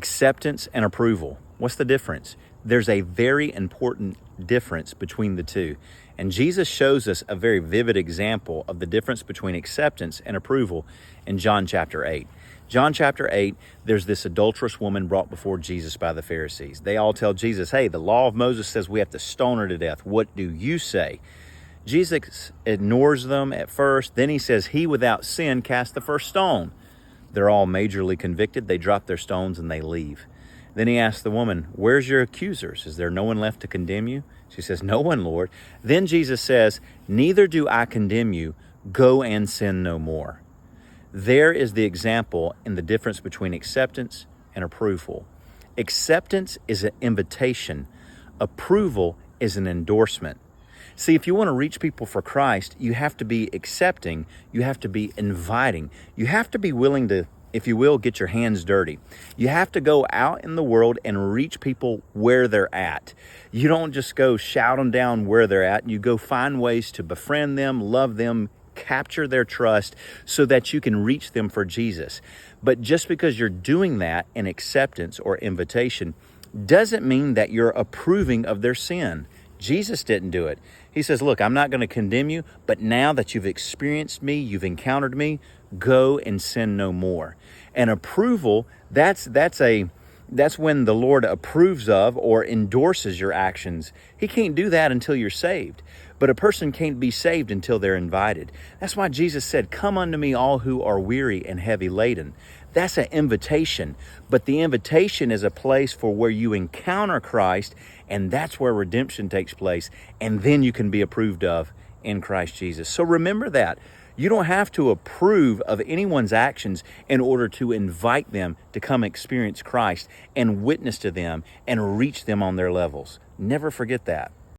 Acceptance and approval. What's the difference? There's a very important difference between the two. And Jesus shows us a very vivid example of the difference between acceptance and approval in John chapter 8. John chapter 8, there's this adulterous woman brought before Jesus by the Pharisees. They all tell Jesus, hey, the law of Moses says we have to stone her to death. What do you say? Jesus ignores them at first. Then he says, he without sin cast the first stone. They're all majorly convicted. They drop their stones and they leave. Then he asks the woman, where's your accusers? Is there no one left to condemn you? She says, no one, Lord. Then Jesus says, neither do I condemn you. Go and sin no more. There is the example in the difference between acceptance and approval. Acceptance is an invitation. Approval is an endorsement. See, if you want to reach people for Christ, you have to be accepting. You have to be inviting. You have to be willing to, if you will, get your hands dirty. You have to go out in the world and reach people where they're at. You don't just go shout them down where they're at. You go find ways to befriend them, love them, capture their trust so that you can reach them for Jesus. But just because you're doing that in acceptance or invitation doesn't mean that you're approving of their sin. Jesus didn't do it. He says, look, I'm not going to condemn you, but now that you've experienced me, you've encountered me, go and sin no more. And approval, that's when the Lord approves of or endorses your actions. He can't do that until you're saved. But a person can't be saved until they're invited. That's why Jesus said, come unto me all who are weary and heavy laden. That's an invitation. But the invitation is a place for where you encounter Christ, and that's where redemption takes place. And then you can be approved of in Christ Jesus. So remember that. You don't have to approve of anyone's actions in order to invite them to come experience Christ and witness to them and reach them on their levels. Never forget that.